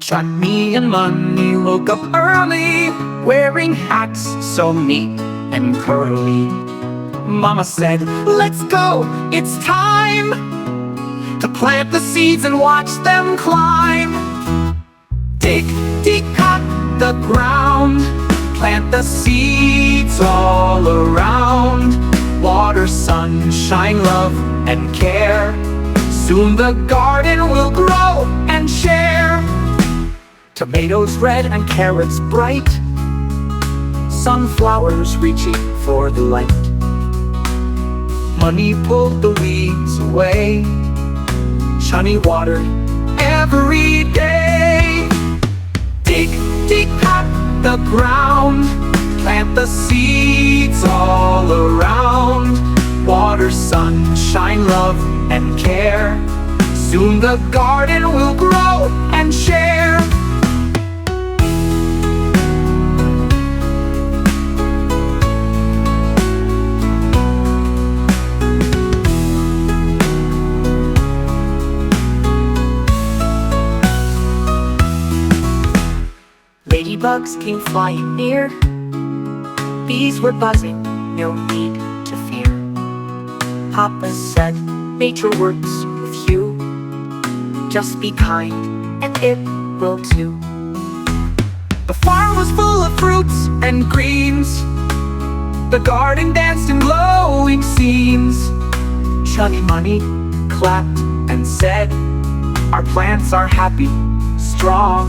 Chunni and Munni woke up early, wearing hats so neat and curly. Mama said, "Let's go, it's time to plant the seeds and watch them climb." Dig, dig, cut the ground, plant the seeds all around. Water, sunshine, love, and care. Soon the garden will grow and share. Tomatoes red and carrots bright, sunflowers reaching for the light. Munni pulled the weeds away, Chunni watered every day. Dig, dig, cut the ground, plant the seeds all around. Water, sunshine, love, and care. Soon the garden will grow and share. Ladybugs came flying near, bees were buzzing, no need to fear. Papa said, nature works with you, just be kind and it will too. The farm was full of fruits and greens, the garden danced in glowing scenes. Chunni Munni clapped and said, our plants are happy, strong,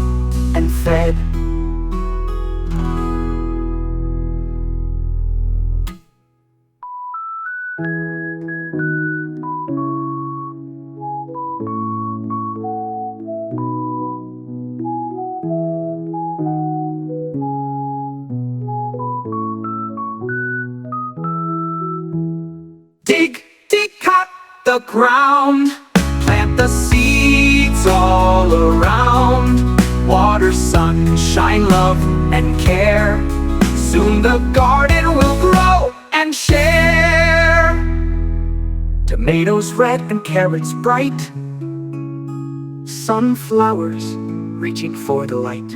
and fed. Dig, dig, cut the ground, plant the seeds all around. Water, sunshine, love, and care. Soon the garden will grow and share. Tomatoes red and carrots bright, sunflowers reaching for the light.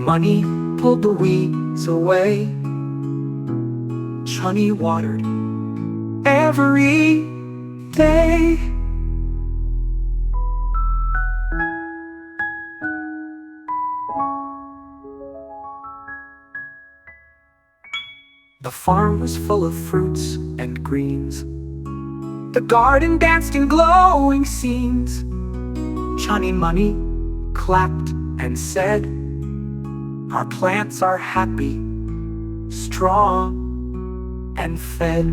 Munni pulled the weeds away, Chunni watered every day. The farm was full of fruits and greens, the garden danced in glowing scenes. Chunni Munni clapped and said, our plants are happy, strong, and fed.